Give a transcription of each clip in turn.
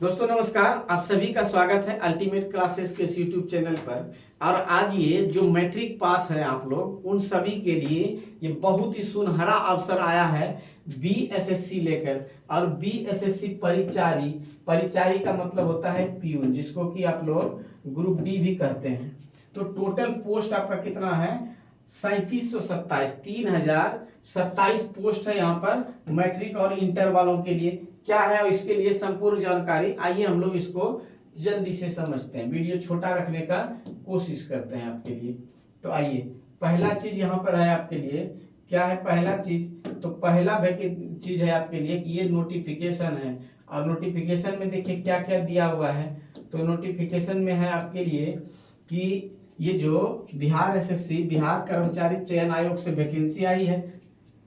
दोस्तों नमस्कार, आप सभी का स्वागत है अल्टीमेट क्लासेस के इस यूट्यूब चैनल पर। और आज ये जो मैट्रिक पास है आप लोग उन सभी के लिए ये बहुत ही सुनहरा अवसर आया है बीएसएससी लेकर। और बीएसएससी परिचारी, परिचारी का मतलब होता है पीयून, जिसको कि आप लोग ग्रुप डी भी कहते हैं। तो टोटल पोस्ट आपका कितना है? 3727, 3027 पोस्ट है यहाँ पर मैट्रिक और इंटर वालों के लिए। क्या है और इसके लिए संपूर्ण जानकारी आइए हम लोग इसको जल्दी से समझते हैं। वीडियो छोटा रखने का कोशिश करते हैं आपके लिए। तो आइए, पहला चीज यहाँ पर है आपके लिए। क्या है पहला चीज? तो पहला चीज है आपके लिए कि ये नोटिफिकेशन है। और नोटिफिकेशन में देखिए क्या क्या दिया हुआ है। तो नोटिफिकेशन में है आपके लिए कि ये जो बिहार एसएससी, बिहार कर्मचारी चयन आयोग से वैकेंसी आई है,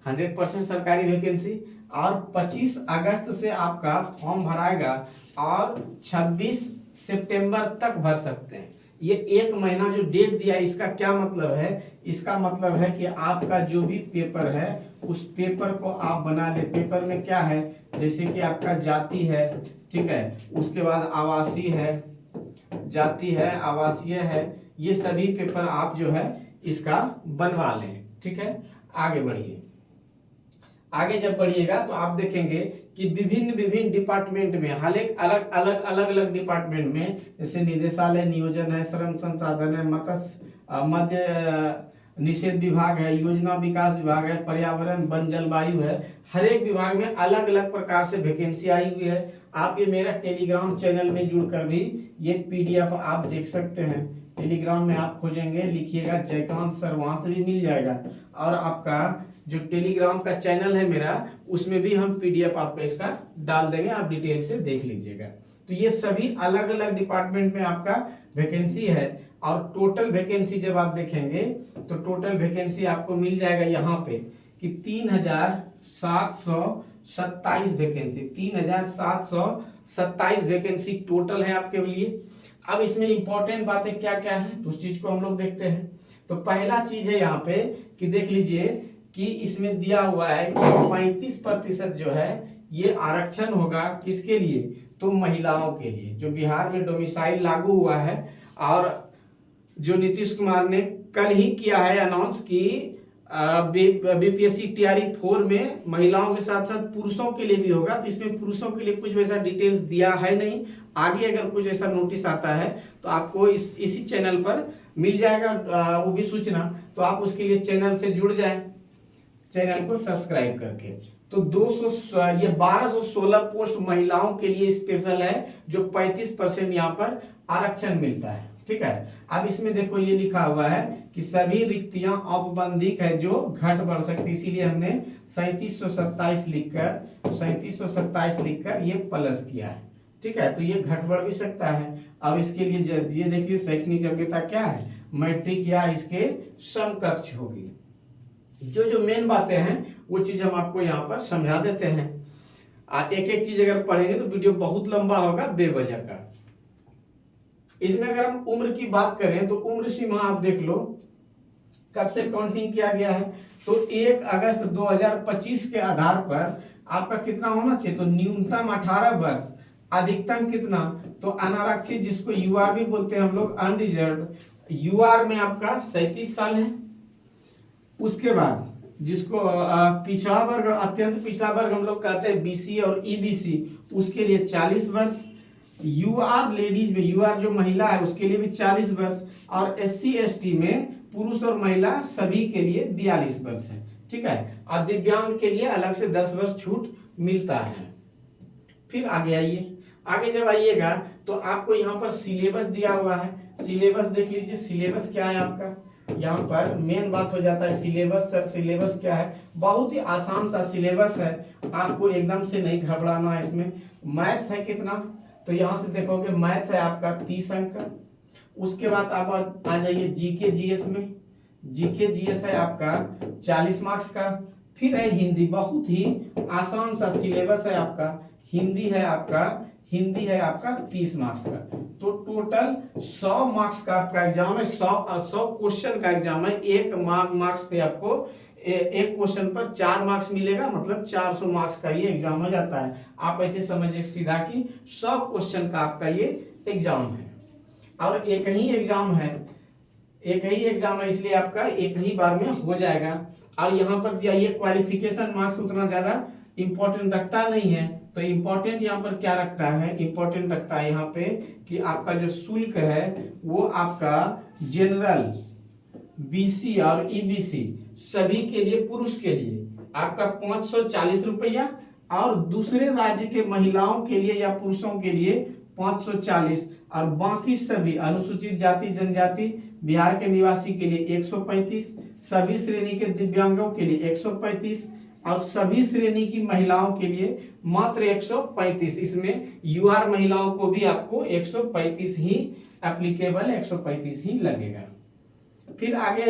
100% सरकारी वैकेंसी। और 25 अगस्त से आपका फॉर्म भराएगा और 26 सितंबर तक भर सकते हैं। ये एक महीना जो डेट दिया है, इसका क्या मतलब है? इसका मतलब है कि आपका जो भी पेपर है उस पेपर को आप बना ले। पेपर में क्या है, जैसे कि आपका जाति है, ठीक है, उसके बाद आवासीय है, जाति है, आवासीय है, ये सभी पेपर आप जो है इसका बनवा लें। ठीक है, आगे बढ़िए। आगे जब बढ़िएगा तो आप देखेंगे कि विभिन्न विभिन्न डिपार्टमेंट में, हर एक अलग अलग डिपार्टमेंट में, जैसे निदेशालय नियोजन है, श्रम संसाधन है, मत्स्य मध्य निषेध विभाग है, योजना विकास विभाग है, पर्यावरण वन जलवायु है, हर एक विभाग में अलग अलग प्रकार से वैकेंसी आई हुई है। आप ये मेरा टेलीग्राम चैनल में जुड़कर भी ये पीडीएफ आप देख सकते हैं। टेलीग्राम में आप खोजेंगे, लिखिएगा जयकांत सर, वहां से भी मिल जाएगा। और आपका जो टेलीग्राम का चैनल है मेरा, उसमें भी हम पीडीएफ आपको इसका डाल देंगे, आप डिटेल से देख लीजिएगा। तो ये सभी अलग अलग डिपार्टमेंट में आपका वैकेंसी है। और टोटल वैकेंसी जब आप देखेंगे तो टोटल वैकेंसी आपको मिल जाएगा यहाँ पे कि 3727 वैकेंसी, 3727 वैकेंसी टोटल है आपके लिए। अब इसमें इंपॉर्टेंट बातें क्या क्या है तो उस चीज को हम लोग देखते हैं। तो पहला चीज है यहाँ पे कि देख लीजिए कि इसमें दिया हुआ है कि 35% जो है ये आरक्षण होगा किसके लिए? तो महिलाओं के लिए, जो बिहार में डोमिसाइल लागू हुआ है। और जो नीतीश कुमार ने कल ही किया है अनाउंस की बीपीएससी टीआरई 4 में महिलाओं के साथ साथ पुरुषों के लिए भी होगा। तो इसमें पुरुषों के लिए कुछ वैसा डिटेल्स दिया है नहीं। आगे अगर कुछ ऐसा नोटिस आता है तो आपको इसी चैनल पर मिल जाएगा वो भी सूचना। तो आप उसके लिए चैनल से जुड़ जाएं, चैनल को सब्सक्राइब करके। तो 1216 पोस्ट महिलाओं के लिए स्पेशल है, जो 35% यहाँ पर आरक्षण मिलता है। ठीक है, अब इसमें देखो ये लिखा हुआ है कि सभी रिक्तियां औपबंधिक है जो घट बढ़ सकती, इसीलिए हमने 3727 लिखकर ये प्लस किया है। ठीक है, तो ये घट बढ़ भी सकता है। अब इसके लिए ये देखिए शैक्षणिक योग्यता क्या है, मैट्रिक या इसके समकक्ष होगी। जो जो मेन बातें हैं वो चीज हम आपको यहाँ पर समझा देते हैं। एक एक चीज अगर पढ़ेंगे तो वीडियो बहुत लंबा होगा बेवजह का। इसमें अगर हम उम्र की बात करें तो उम्र सीमा आप देख लो कब से काउंटिंग किया गया है। तो 1 अगस्त 2025 के आधार पर आपका कितना होना चाहिए? तो न्यूनतम 18 वर्ष, अधिकतम कितना? तो अनारक्षित, जिसको यूआर भी बोलते हैं हम लोग, अनरिजर्व, यूआर में आपका 37 साल है। उसके बाद जिसको पिछड़ा वर्ग और अत्यंत पिछड़ा वर्ग हम लोग कहते हैं, बीसी और ईबीसी, उसके लिए 40 वर्ष। यूआर लेडीज में, यूआर जो महिला है उसके लिए भी 40 वर्ष। और एससी एसटी में पुरुष और महिला सभी के लिए 42 वर्ष है। ठीक है, और दिव्यांग के लिए अलग से 10 वर्ष छूट मिलता है। फिर आगे आइए, आगे जब आइएगा तो आपको यहाँ पर सिलेबस दिया हुआ है। सिलेबस देख लीजिए, सिलेबस क्या है आपका। यहाँ पर मेन बात हो जाता है सिलेबस। सर सिलेबस क्या है? बहुत ही आसान सा सिलेबस है, आपको एकदम से नहीं घबराना है। इसमें मैथ्स है कितना? तो यहाँ से देखोगे मैथ्स है आपका 30 अंक का। उसके बाद आप आ जाइए जीके जीएस में। जीके जीएस है आपका 40 मार्क्स का। फिर है हिंदी, बहुत ही आसान सा सिलेबस है आपका। हिंदी है आपका 30 मार्क्स का। तो टोटल 100 मार्क्स का आपका एग्जाम है। 100 क्वेश्चन का एग्जाम है। 1 मार्क्स पे आपको एक क्वेश्चन पर 4 मार्क्स मिलेगा, मतलब 400 मार्क्स का ये एग्जाम हो जाता है। आप ऐसे समझिए सीधा कि 100 क्वेश्चन का आपका ये एग्जाम है और एक ही एग्जाम है, इसलिए आपका एक ही बार में हो जाएगा। और यहाँ पर दिया ये क्वालिफिकेशन मार्क्स उतना ज्यादा इंपॉर्टेंट रखता नहीं है, तो इंपॉर्टेंट यहाँ पर क्या रखता है, इंपॉर्टेंट रखता है यहाँ पे कि आपका जो शुल्क है वो आपका जनरल, बीसी और ईबीसी सभी के लिए, पुरुष के लिए आपका 540 रुपया और दूसरे राज्य के महिलाओं के लिए या पुरुषों के लिए 540 और बाकी सभी अनुसूचित जाति जनजाति बिहार के निवासी के लिए 135, सभी श्रेणी के दिव्यांगों के लिए 135 और सभी श्रेणी की महिलाओं के लिए मात्र 135। इसमें यूआर महिलाओं को भी आपको 135 ही एप्लीकेबल, 135 ही लगेगा। फिर आगे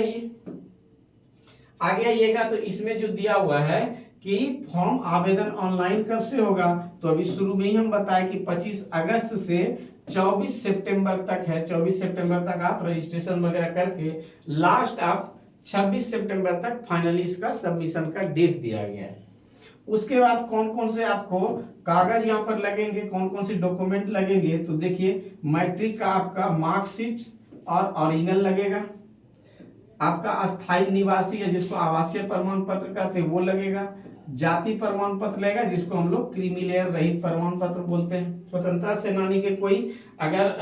आइएगा तो इसमें जो दिया हुआ है कि फॉर्म आवेदन ऑनलाइन कब से होगा, तो अभी शुरू में ही हम बताएं कि 25 अगस्त से 24 सितंबर तक है। 24 सितंबर तक आप रजिस्ट्रेशन वगैरह करके लास्ट आप 26 सितंबर तक फाइनली इसका सबमिशन का डेट दिया गया है। उसके बाद कौन कौन से आपको कागज यहाँ पर लगेंगे, कौन कौन से डॉक्यूमेंट लगेंगे, तो देखिए मैट्रिक का आपका मार्कशीट और ओरिजिनल लगेगा, आपका अस्थायी निवासी है जिसको आवासीय प्रमाण पत्र कहते हैं वो लगेगा, जाति प्रमाण पत्र लगेगा जिसको हम लोग क्रीमी लेयर रहित प्रमाण पत्र बोलते हैं, स्वतंत्रता सेनानी के कोई अगर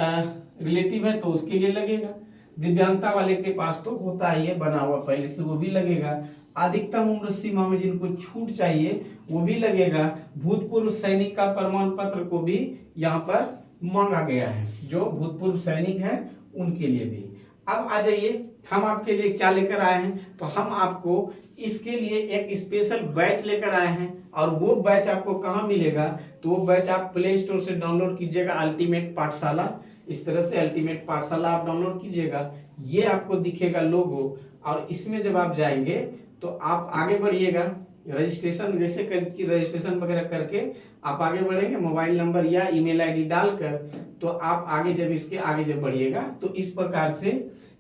रिलेटिव है तो उसके लिए लगेगा, दिव्यांगता वाले के पास तो होता ही है बना हुआ पहले से वो भी लगेगा, अधिकतम उम्र सीमा में जिनको छूट चाहिए वो भी लगेगा, भूतपूर्व सैनिक का प्रमाण पत्र को भी यहाँ पर मांगा गया है, जो भूतपूर्व सैनिक है उनके लिए भी। अब आ जाइए हम आपके लिए क्या लेकर आए हैं, तो हम आपको इसके लिए एक स्पेशल बैच लेकर आए हैं और वो बैच आपको कहाँ मिलेगा, तो वो बैच आप प्ले स्टोर से डाउनलोड कीजिएगा, अल्टीमेट पाठशाला, इस तरह से अल्टीमेट पाठशाला आप डाउनलोड कीजिएगा, ये आपको दिखेगा लोगो और इसमें जब आप जाएंगे तो आप आगे बढ़िएगा, रजिस्ट्रेशन जैसे करके रजिस्ट्रेशन वगैरह करके आप आगे बढ़ेंगे, मोबाइल नंबर या ईमेल आईडी डालकर, तो आप आगे जब इसके आगे जब बढ़िएगा तो इस प्रकार से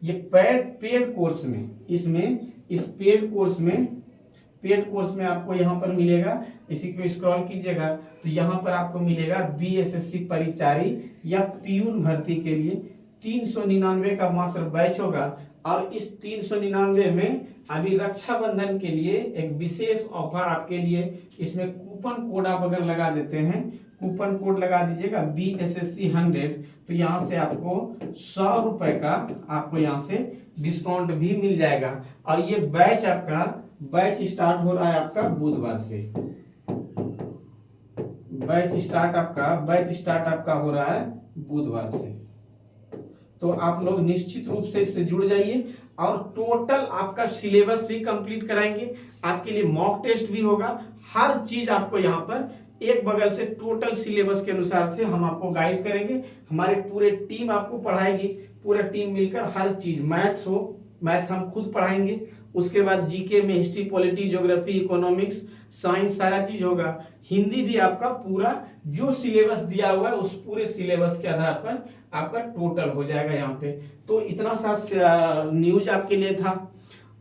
ये पेड कोर्स में, इसमें इस पेड कोर्स में आपको यहाँ पर मिलेगा, इसी को स्क्रॉल कीजिएगा तो यहाँ पर आपको मिलेगा बीएसएससी परिचारी या पीयून भर्ती के लिए 399 का मात्र बैच होगा और इस 399 में अभी रक्षाबंधन के लिए एक विशेष ऑफर आपके लिए, इसमें कूपन कोड आप अगर लगा देते हैं, कूपन कोड लगा दीजिएगा BSSC 100, तो यहाँ से आपको 100 रुपए का आपको यहाँ से डिस्काउंट भी मिल जाएगा। और ये बैच स्टार्ट हो रहा है आपका बुधवार से, बैच स्टार्ट आपका हो रहा है बुधवार से, तो आप लोग निश्चित रूप से इससे जुड़ जाइए और टोटल आपका सिलेबस भी कंप्लीट कराएंगे, आपके लिए मॉक टेस्ट भी होगा, हर चीज आपको यहाँ पर एक बगल से टोटल सिलेबस के अनुसार से हम आपको गाइड करेंगे, हमारे पूरे टीम आपको पढ़ाएगी, पूरा टीम मिलकर हर चीज, मैथ्स हम खुद पढ़ाएंगे, उसके बाद जीके में history, polity, geography, economics, science सारा चीज होगा, हिंदी भी आपका पूरा जो सिलेबस दिया हुआ है उस पूरे सिलेबस के आधार पर आपका टोटल हो जाएगा यहाँ पे। तो इतना सा न्यूज आपके लिए था,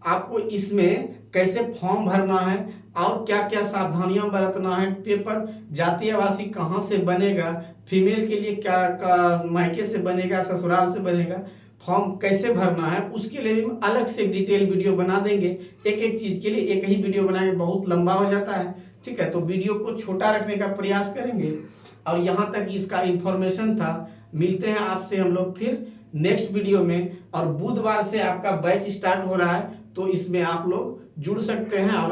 आपको इसमें कैसे फॉर्म भरना है और क्या क्या सावधानियां बरतना है, पेपर जातीय आवासी कहाँ से बनेगा, फीमेल के लिए क्या मायके से बनेगा, ससुराल से बनेगा, फॉर्म कैसे भरना है, उसके लिए भी अलग से डिटेल वीडियो बना देंगे। एक एक चीज के लिए एक ही वीडियो बनाएंगे, बहुत लंबा हो जाता है, ठीक है, तो वीडियो को छोटा रखने का प्रयास करेंगे। और यहाँ तक इसका इंफॉर्मेशन था, मिलते हैं आपसे हम लोग फिर नेक्स्ट वीडियो में। और बुधवार से आपका बैच स्टार्ट हो रहा है, तो इसमें आप लोग जुड़ सकते हैं और